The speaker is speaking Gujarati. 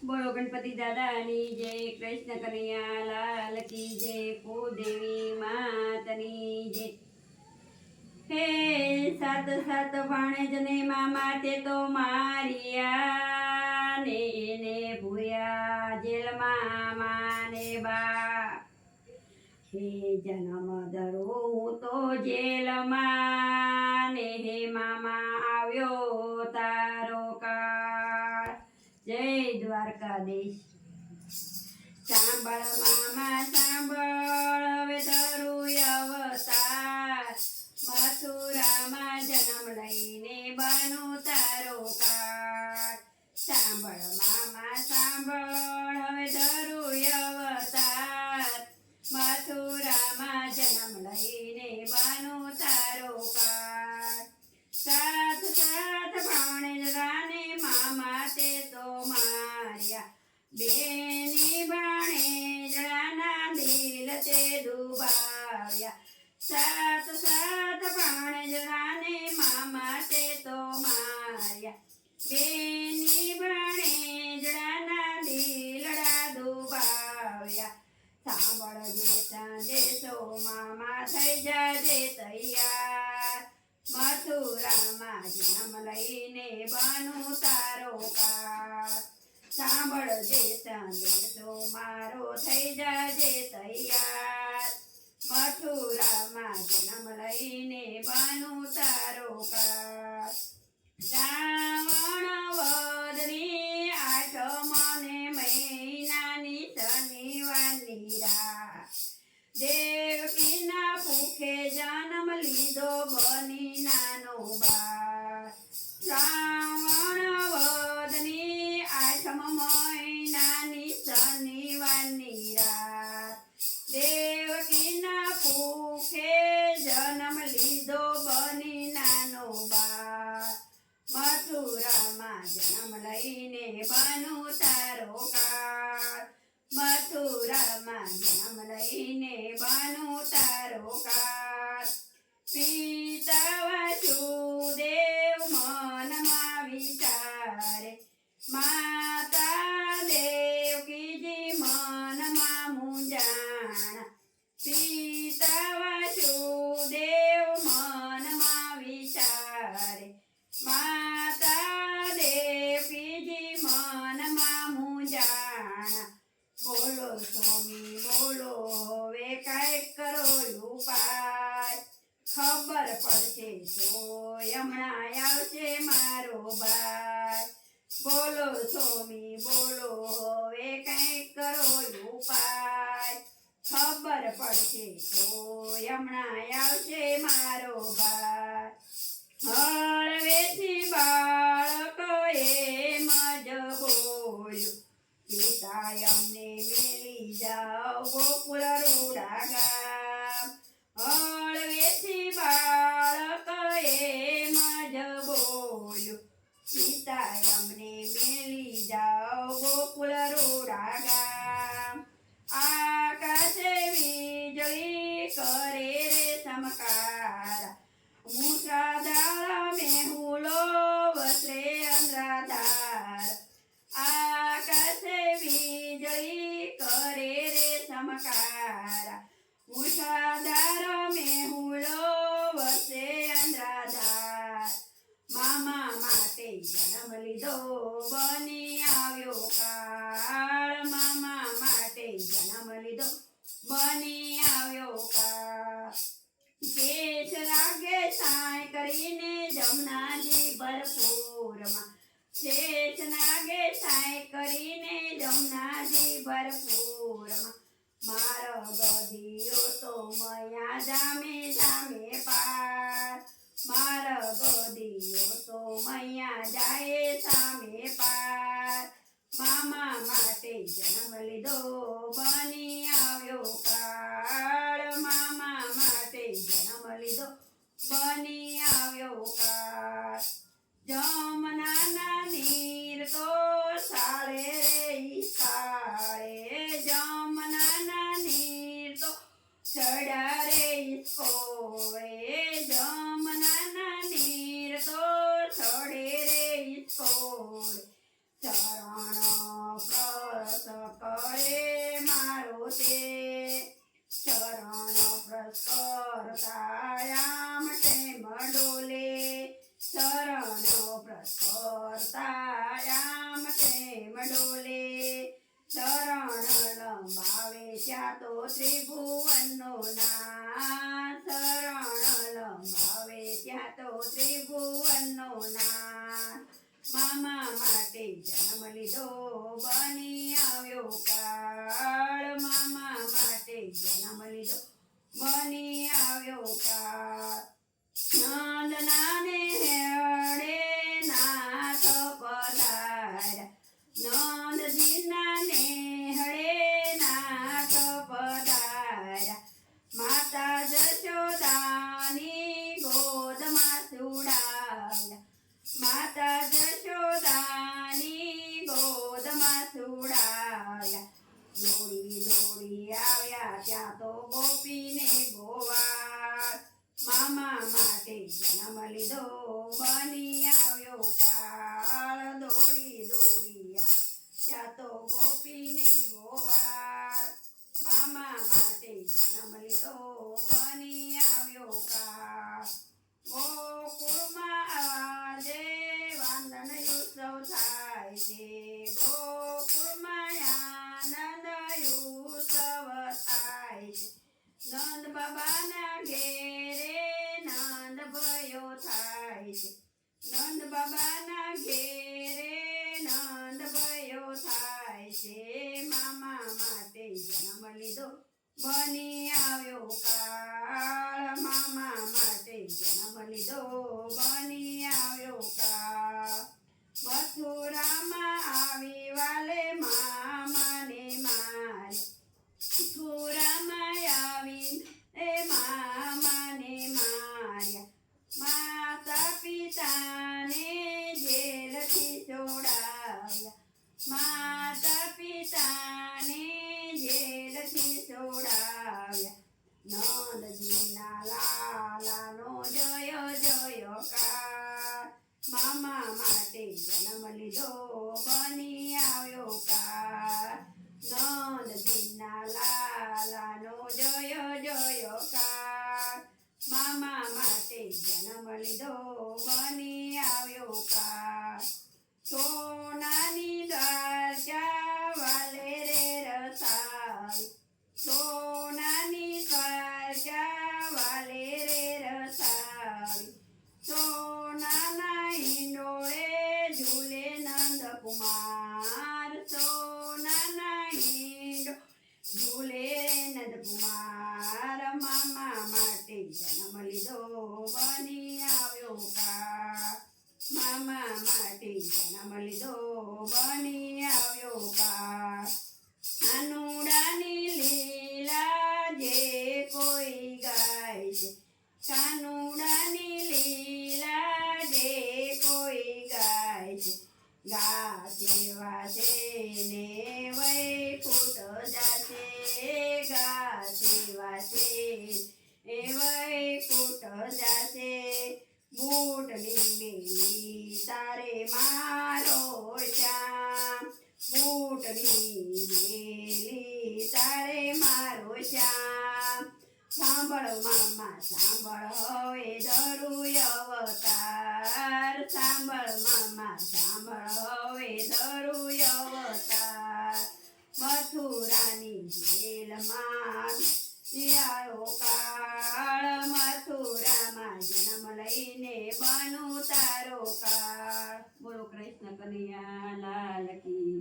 બોલો ગણપતિ દાદાની જય, કૃષ્ણ કનૈયા લાલ કી જય, કુદેવી માતની જય। હે સાત સાત ભાણેજને મામા તે તો મારિયા ને એને ભૂયા જેલમાં માને બા। હે જન્મ ધરો હું તો જેલમાં ને હે મામા આવ્યો તારો કાળ। જય દ્વારકાધીશ। સાંભળ મામા સાંભળ, હવે ધરું અવતાર, મથુરામાં જન્મ લઈને બનું તારો કાળ। સાંભળ મામા સાંભળ, હવે ધરું અવતાર, મથુરામાં જન્મ લઈને બનું તારો કાળ। સાત સાત ભાણેજરાને મામા તે તો માર્યા, બેની ભાણેજડાના દિલ તે દુભાવ્યા। સાત સાત ભાણેજડાને મામા તે તો માર્યા, બેની ભાણેજડાના દિલડા દુભાવ્યા। સાંભળજે સંદેશો મામા થઈ જાજે તૈયાર, મથુરામાં જન્મ લઈને બનું તારો કાળ। સાંભળજે સંદેશો મારો થઈ જાજે તૈયાર, મથુરામાં જન્મ લઈને બનું તારો કાળ। શ્રાવણ વદની આઠમને મહિનાની શનિવારની રાત, દેવકીના ભૂખે જન્મ લીધો બની નાનો બાળ। શ્રાવણ વદની આઠમ મહિનાની શનિવારની રાત, દેવકીના ભૂખે જન્મ લીધો બની નાનો બાળ। મથુરામાં જન્મ લઈને બનું તારો કાળ, મથુરામાં જન્મ લઈને બનું તારો કાળ। પિતા વાસુદેવ મનમાં વિચારે, માતા દેવકીજી મનમાં મૂંઝાણા। પિતા વાસુદેવ મનમાં વિચારે, માતા દેવકીજી મનમાં મૂંઝાણા। બોલો સ્વામી બોલો, હવે કાંઈક કરો ઉપાય, ખબર પડશે તો હમણાં આવશે મારો ભાઈ। બોલો સ્વામી બોલો, હવે કાંઈક કરો ઉપાય, ખબર પડશે તો હમણાં આવશે મારો ભાઈ। હળવેથી બાળક એમ જ બોલ્યો, પિતા અમને મેલી જાઓ ગોકુળ રૂડા ગામ। હળવેથી બાળક એમ જ બોલ્યો, પિતા અમને મેલી જાઓ ગોકુળ રૂડા ગામ। આકાશે વીજળી કરે રે ચમકારા, મૂષાધાર મેહુલો વસરે અંધરાધાર। આકાશે વીજળી કરે રે ચમકારા, મૂષાધાર મેહુલો વસે અંધરાધાર। મામા માટે જન્મ લીધો બની આવ્યો કાળ, મામા માટે જન્મ લીધો બની આવ્યો કાળ। શેષ લાગે સાય કરીને જમનાજી ભરપૂરમાં, શેષ નાગે સાય કરીને જમનાજી ભરપૂરમાં। મારો ગધિયો તો મયા જામે જામે પાર, મારો ગધિયો તો મયા જાય સામે પાર। મામા માટે જન્મ લીધો બની આવ્યો કાળ, મામા માટે જન્મ લીધો બની આવ્યો કાળ। જમનાના નીર તો સાળે રે સાળે, જમનાના નીર તો ચડ્યા રે કોળે, જમનાના નીર તો ચડે રે કોળે। ચરણ ડોલે શરણ લંબાવે ત્યાં તો ત્રિભુવનનો નાથ શરણ લંબાવે ત્યાં તો ત્રિભુવનનો નાથ મામા માટે જન્મ લીધો બની આવ્યો કાળ મામા માટે જન્મ લીધો બની આવ્યો કાળ નંદના ને હેડે નાથ પધાર્યા નંદજીના ને હળે નાથ પધાર્યા માતા જશોદાની ગોદમાં સુડાવ્યા માતા જશોદાની ગોદમાં સુડાવ્યા દોડી દોડી આવ્યા ત્યાં તો ગોપીને ગોવાળ મામા માટે જન્મ લીધો બની આવ્યો કાળ દોડી દોડી ત્યાં તો ગોપીને ગોવાળ મામા માટે જન્મ લીધો બની આવ્યો કાળ ગોકુળમાં આજે વાંદન ઉત્સવ થાય છે ગોકુળમાં આનંદ ઉત્સવ થાય છે નંદ બાબાના ઘેરે નંદ ભયો થાય છે નંદ બાબાના ઘેરે નંદ ભયો થાય છે મામા માટે જન્મ લીધો બની આવ્યો કાળ મામા માટે જન્મ લીધો બની આવ્યો કાળ મથુરામાં આવી વાલે મામાને મારે મથુરામાં આવી એ મામાને માર્યા માતા પિતાને જેલથી છોડાવ્યા માતા પિતાને જેલથી છોડાવ્યા નંદજીના લાલાનો જય જયકાર મામા માટે જન્મ લીધો બની આવ્યો કાર નંદજીના લાલાનો જય જયકાર મામા માટે જન્મ લીધો બની આવ્યો કાર સોનાની દ્વારકા વાલે રે રસાવી સોનાની દ્વારકા વાલે રે રસાવી સોનાના હિંડોળે ઝૂલે નંદકુમાર સોનાના હિંડો ઝૂલે નંદકુમાર મામા માટે જન્મ લીધો બની આવ્યો કાર મામા માટે જન્મ લીધો બની આવ્યો કાર કાનુડાની લીલા જે કોઈ ગાય છે કાનુડાની લીલા જે કોઈ ગાય છે ગાશે વાસે ને વૈકુંઠ જાશે ગાશે વાસે એ વૈકુંઠ જાશે બૂટની બેલી તારે મારો શ્યામ બૂટની બેલી તારે મારો શ્યામ સાંભળ મામા સાંભળ હવે ધરું અવતાર સાંભળ મામા સાંભળ હવે ધરું અવતાર મથુરાની જેલમાં શિયાળો કાળ મથુરામાં જન્મ લઈને બનું તારો કાળ બોલો કૃષ્ણ કનૈયા લાલ કી